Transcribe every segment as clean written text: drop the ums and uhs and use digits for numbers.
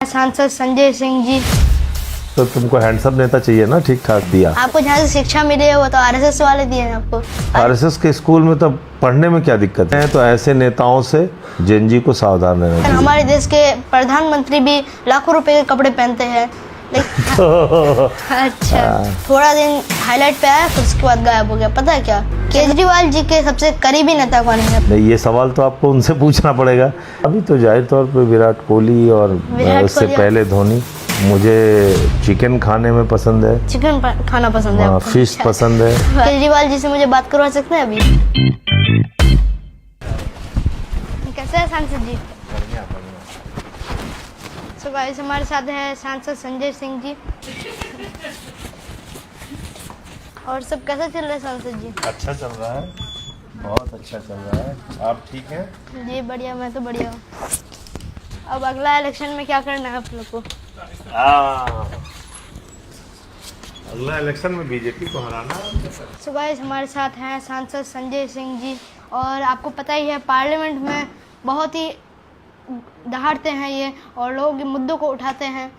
सांसद संजय सिंह जी। तो तुमको हैंडसम नेता चाहिए ना, ठीक ठाक दिया। आपको जहाँ से शिक्षा मिली है वो तो आरएसएस वाले दिए हैं आपको। आरएसएस के स्कूल में तो पढ़ने में क्या दिक्कत है? तो ऐसे नेताओं से जेनजी को सावधान रहना चाहिए। हमारे देश के प्रधानमंत्री भी लाखों रुपए के कपड़े पहनते हैं अच्छा, थोड़ा दिन हाईलाइट पे आया फिर उसके बाद गायब हो गया। पता है क्या, केजरीवाल जी के सबसे करीबी नेता कौन है? नहीं, ये सवाल तो आपको उनसे पूछना पड़ेगा। अभी तो जाहिर तौर पे विराट कोहली और उससे पहले धोनी। मुझे चिकन खाने में पसंद है, चिकन खाना पसंद है, फिश पसंद है। केजरीवाल जी से मुझे बात करवा सकते हैं अभी? कैसे है सांसद जी? तो गाइस हमारे साथ है सांसद संजय सिंह जी। और सब कैसा चल रहा है सांसद जी? अच्छा चल रहा है, बहुत अच्छा चल रहा है। आप ठीक हैं? जी बढ़िया, मैं तो बढ़िया हूँ। अब अगला इलेक्शन में क्या करना है आप लोग को? अगला इलेक्शन में बीजेपी को हराना। तो गाइस हमारे साथ हैं सांसद संजय सिंह जी। और आपको पता ही है पार्लियामेंट में बहुत ही दहाड़ते हैं ये और लोगों के मुद्दों को उठाते हैं।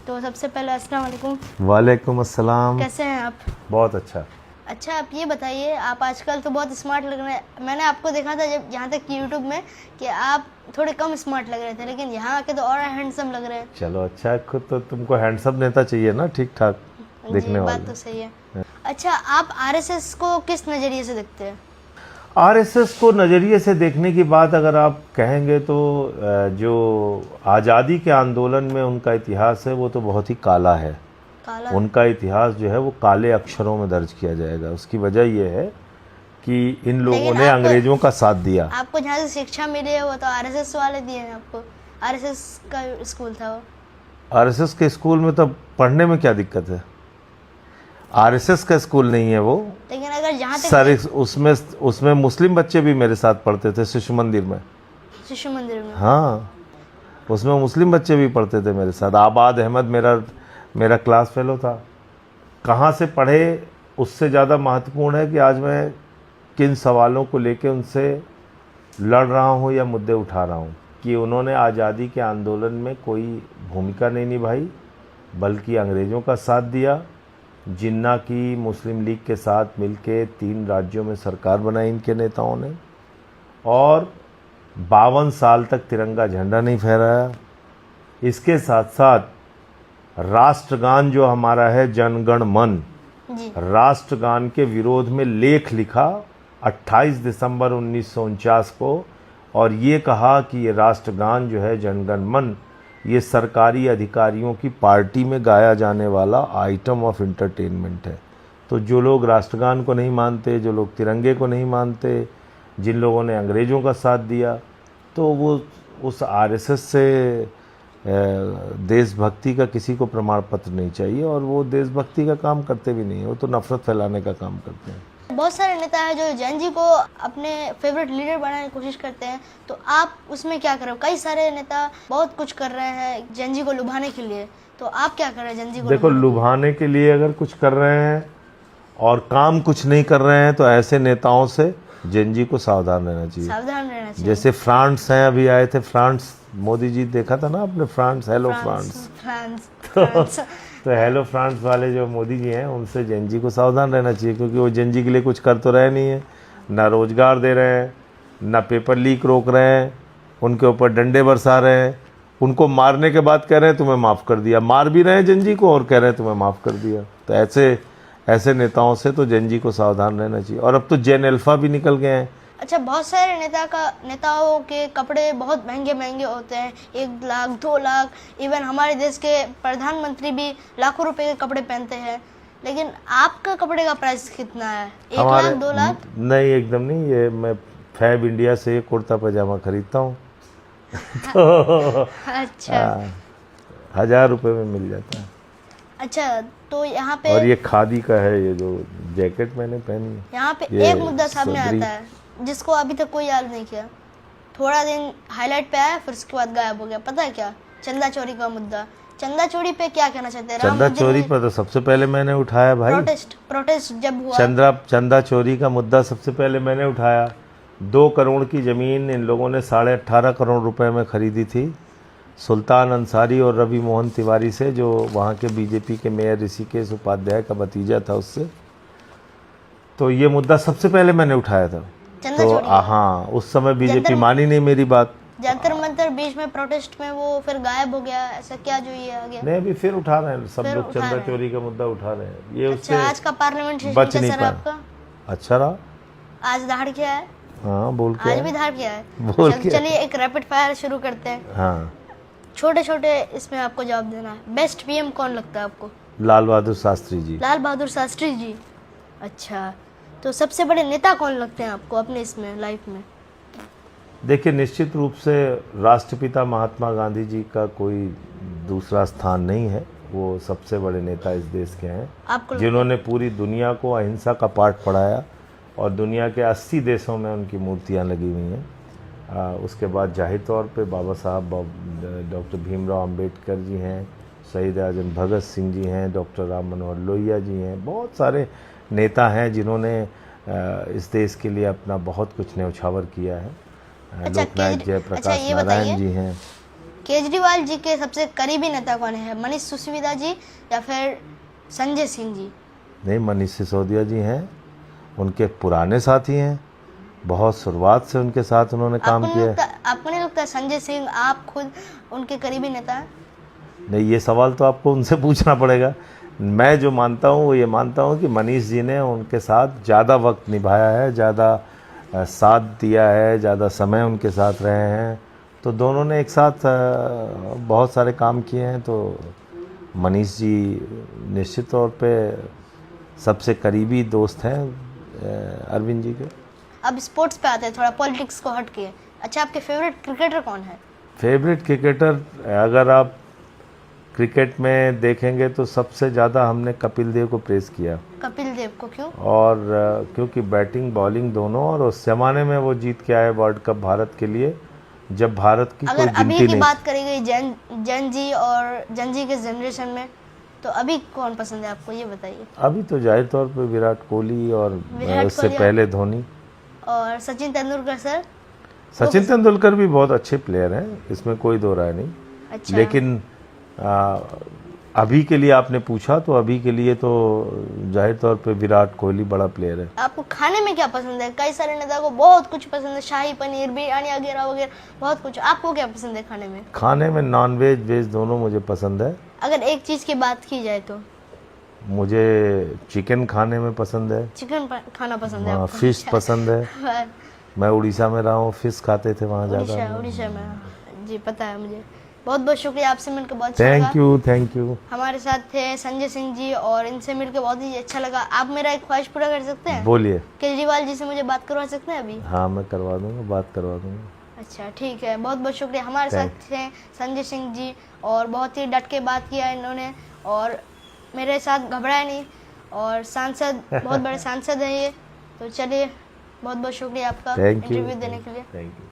तो सबसे पहले अस्सलाम वालेकुम। वालेकुम अस्सलाम। कैसे हैं आप? बहुत अच्छा। अच्छा, आप ये बताइए, आप आजकल तो बहुत स्मार्ट लग रहे हैं। मैंने आपको देखा था जब यहाँ तक कि यूट्यूब में कि आप थोड़े कम स्मार्ट लग रहे थे, लेकिन यहाँ आके तो और हैंडसम लग रहे हैं। चलो अच्छा, खुद तो तुमको हैंडसम नेता चाहिए ना, ठीक ठाक दिखने वाला। बात तो सही है। अच्छा, आप आरएसएस को किस नज़रिए से देखते हैं? आरएसएस को नज़रिए से देखने की बात अगर आप कहेंगे तो जो आज़ादी के आंदोलन में उनका इतिहास है वो तो बहुत ही काला है। उनका इतिहास जो है वो काले अक्षरों में दर्ज किया जाएगा। उसकी वजह ये है कि इन लोगों ने अंग्रेजों का साथ दिया। आपको जहाँ से शिक्षा मिली है वो तो आरएसएस वाले दिए हैं आपको। आरएसएस का स्कूल था वो। आरएसएस के स्कूल में तो पढ़ने में क्या दिक्कत है? आरएसएस का स्कूल नहीं है वो। लेकिन अगर जहाँ तक सर उसमें मुस्लिम बच्चे भी मेरे साथ पढ़ते थे शिशु मंदिर में। शिशु मंदिर में? हाँ, उसमें मुस्लिम बच्चे भी पढ़ते थे मेरे साथ। आबाद अहमद मेरा क्लास फेलो था। कहाँ से पढ़े उससे ज़्यादा महत्वपूर्ण है कि आज मैं किन सवालों को लेके उनसे लड़ रहा हूँ या मुद्दे उठा रहा हूँ। कि उन्होंने आज़ादी के आंदोलन में कोई भूमिका नहीं निभाई, बल्कि अंग्रेज़ों का साथ दिया। जिन्ना की मुस्लिम लीग के साथ मिलके 3 राज्यों में सरकार बनाई इनके नेताओं ने, और 52 साल तक तिरंगा झंडा नहीं फहराया। इसके साथ साथ राष्ट्रगान जो हमारा है जनगण मन, राष्ट्रगान के विरोध में लेख लिखा 28 दिसंबर 1949 को, और ये कहा कि ये राष्ट्रगान जो है जनगण मन ये सरकारी अधिकारियों की पार्टी में गाया जाने वाला आइटम ऑफ एंटरटेनमेंट है। तो जो लोग राष्ट्रगान को नहीं मानते, जो लोग तिरंगे को नहीं मानते, जिन लोगों ने अंग्रेज़ों का साथ दिया, तो वो उस आरएसएस से देशभक्ति का किसी को प्रमाण पत्र नहीं चाहिए, और वो देशभक्ति का काम करते भी नहीं है, वो तो नफरत फैलाने का काम करते हैं। बहुत सारे नेता हैं जो जेनजी को अपने फेवरेट लीडर बनाने की कोशिश करते हैं, तो आप उसमें क्या कर रहे हो? कई सारे नेता बहुत कुछ कर रहे हैं जेनजी को लुभाने के लिए, तो आप क्या कर रहे हैं जेनजी को? देखो, लुभाने के लिए अगर कुछ कर रहे हैं और काम कुछ नहीं कर रहे हैं तो ऐसे नेताओं से जेनजी को सावधान रहना चाहिए। सावधान रहना चाहिए। जैसे फ्रांस हैं, अभी आए थे फ्रांस, मोदी जी देखा था ना आपने फ्रांस, हेलो फ्रांस। तो हेलो फ्रांस वाले जो मोदी जी हैं उनसे जेनजी को सावधान रहना चाहिए, क्योंकि वो जेनजी के लिए कुछ कर तो रहे नहीं है, ना रोजगार दे रहे हैं, ना पेपर लीक रोक रहे हैं, उनके ऊपर डंडे बरसा रहे हैं, उनको मारने के बाद कह रहे हैं तुम्हें माफ़ कर दिया, मार भी रहे हैं जेनजी को और कह रहे हैं तुम्हें माफ़ कर दिया। तो ऐसे नेताओं से तो जेनजी को सावधान रहना चाहिए। और अब तो जेन अल्फा भी निकल गए हैं। अच्छा, बहुत सारे नेताओं के कपड़े बहुत महंगे महंगे होते हैं, 1 लाख 2 लाख, इवन हमारे देश के प्रधानमंत्री भी लाखों रुपए के कपड़े पहनते हैं। लेकिन आपका कपड़े का प्राइस कितना है? 1 लाख 2 लाख? नहीं, एकदम नहीं। ये मैं फैब इंडिया से कुर्ता पजामा खरीदता हूँ तो अच्छा, 1000 रुपये में मिल जाता है। अच्छा, तो यहाँ पे और ये खादी का है, ये जो जैकेट मैंने पहनी है। यहाँ पे एक मुद्दा सामने आता है जिसको अभी तक कोई याद नहीं किया। थोड़ा दिन हाईलाइट पे आया फिर उसके बाद गायब हो गया। पता है क्या? चंदा चोरी का मुद्दा। चंदा चोरी पे क्या कहना चाहते हैं? चंदा चोरी पर तो सबसे पहले मैंने उठाया भाई। प्रोटेस्ट जब हुआ, चंदा चोरी का मुद्दा सबसे पहले मैंने उठाया। 2 करोड़ की जमीन इन लोगों ने 18.5 करोड़ रुपए में खरीदी थी। सुल्तान अंसारी और रवि मोहन तिवारी से, जो वहाँ के बीजेपी के मेयर ऋषिकेश उपाध्याय का भतीजा था, उससे। तो ये मुद्दा सबसे पहले मैंने उठाया था। चंदा तो चोरी। हाँ, उस समय बीजेपी मानी नहीं मेरी बात। जंतर मंतर बीच में प्रोटेस्ट में वो फिर गायब हो गया, ऐसा क्या जो ये आ गया? नहीं, अभी फिर उठा रहे हैं सब फिर लोग, उठा चंदा रहे हैं। चोरी का मुद्दा उठा रहे हैं। ये अच्छा, उससे आज का पार्लियामेंट सेशन बच नहीं कैसा रहा पाया। आपका? अच्छा रहा। आज धाड़ किया है? हाँ, बोल के आज आए। भी धाड़ किया है? बोल के चलिए एक रैपिड फायर शुरू करते हैं। हाँ, छोटे छोटे इसमें आपको जवाब देना है। बेस्ट पीएम कौन लगता है आपको? लाल बहादुर शास्त्री जी। लाल बहादुर शास्त्री जी। अच्छा, तो सबसे बड़े नेता कौन लगते हैं आपको अपने इसमें लाइफ में? देखिए, निश्चित रूप से राष्ट्रपिता महात्मा गांधी जी का कोई दूसरा स्थान नहीं है। वो सबसे बड़े नेता इस देश के हैं, आपको जिन्होंने पूरी दुनिया को अहिंसा का पाठ पढ़ाया, और दुनिया के 80 देशों में उनकी मूर्तियां लगी हुई हैं। उसके बाद जाहिर तौर पे बाबा साहब डॉक्टर भीमराव अंबेडकर जी हैं, शहीद आजम भगत सिंह जी हैं, डॉक्टर राम मनोहर लोहिया जी हैं। बहुत सारे नेता हैं जिन्होंने इस देश के लिए अपना बहुत कुछ न्यौछावर किया है। लोकनायक जयप्रकाश नारायण जी हैं। केजरीवाल जी के सबसे करीबी नेता कौन है? मनीष सिसोदिया जी या फिर संजय सिंह जी? नहीं, मनीष सिसोदिया जी हैं, उनके पुराने साथी हैं, बहुत शुरुआत से उनके साथ उन्होंने काम किया है। आपको नहीं लगता संजय सिंह आप खुद उनके करीबी नेता हैं? नहीं, ये सवाल तो आपको उनसे पूछना पड़ेगा। मैं जो मानता हूँ वो ये मानता हूँ कि मनीष जी ने उनके साथ ज़्यादा वक्त निभाया है, ज़्यादा साथ दिया है, ज़्यादा समय उनके साथ रहे हैं। तो दोनों ने एक साथ बहुत सारे काम किए हैं। तो मनीष जी निश्चित तौर पे सबसे करीबी दोस्त हैं अरविंद जी के। अब स्पोर्ट्स पे आते हैं, थोड़ा पॉलिटिक्स को हट के। अच्छा, आपके फेवरेट क्रिकेटर कौन है? फेवरेट क्रिकेटर, अगर आप क्रिकेट में देखेंगे तो सबसे ज़्यादा हमने कपिल देव को प्रेज़ किया। कपिल देव को क्यों? और क्योंकि बैटिंग बॉलिंग दोनों, और उस जमाने में वो जीत के आए वर्ल्ड कप भारत के लिए, जब भारत की कोई अगर गिनती अभी की नहीं। बात करी गई जन जी और जन जी के जनरेशन में, तो अभी कौन पसंद है आपको, ये बताइए। अभी तो जाहिर तौर पे विराट कोहली, और उससे कोहली पहले धोनी और सचिन तेंदुलकर सर। सचिन तेंदुलकर भी बहुत अच्छे प्लेयर हैं, इसमें कोई दो राय नहीं। अच्छा। लेकिन अभी के लिए आपने पूछा तो अभी के लिए तो जाहिर तौर पे विराट कोहली बड़ा प्लेयर है। आपको खाने में क्या पसंद है? कई सारे नेता को बहुत कुछ पसंद है, शाही पनीर, बिरयानी वगैरह वगैरह, बहुत कुछ। आपको क्या पसंद है खाने में? खाने में नॉन वेज वेज दोनों मुझे पसंद है। अगर एक चीज़ की बात की जाए तो मुझे चिकन खाने में पसंद है। चिकन खाना पसंद है आपको? फिश अच्छा। पसंद है। मैं उड़ीसा में रहा हूँ, फिश खाते थे वहाँ ज़्यादा। उड़ीसा में, जी पता है मुझे। बहुत बहुत शुक्रिया, आपसे मिलकर बहुत अच्छा लगा। Thank you. हमारे साथ थे संजय सिंह जी, और इनसे मिलकर बहुत ही अच्छा लगा। आप मेरा एक ख्वाहिश पूरा कर सकते हैं? बोलिए। केजरीवाल जी से मुझे बात करवा सकते हैं अभी? हाँ, मैं करवा दूंगा, बात करवा दूंगा। अच्छा, ठीक है। बहुत बहुत शुक्रिया। हमारे साथ थे संजय सिंह जी, और बहुत ही डट के बात किया इन्होंने, और मेरे साथ घबराया नहीं, और सांसद बहुत बड़े सांसद हैं ये। तो चलिए, बहुत बहुत शुक्रिया आपका इंटरव्यू देने के लिए। Thank you.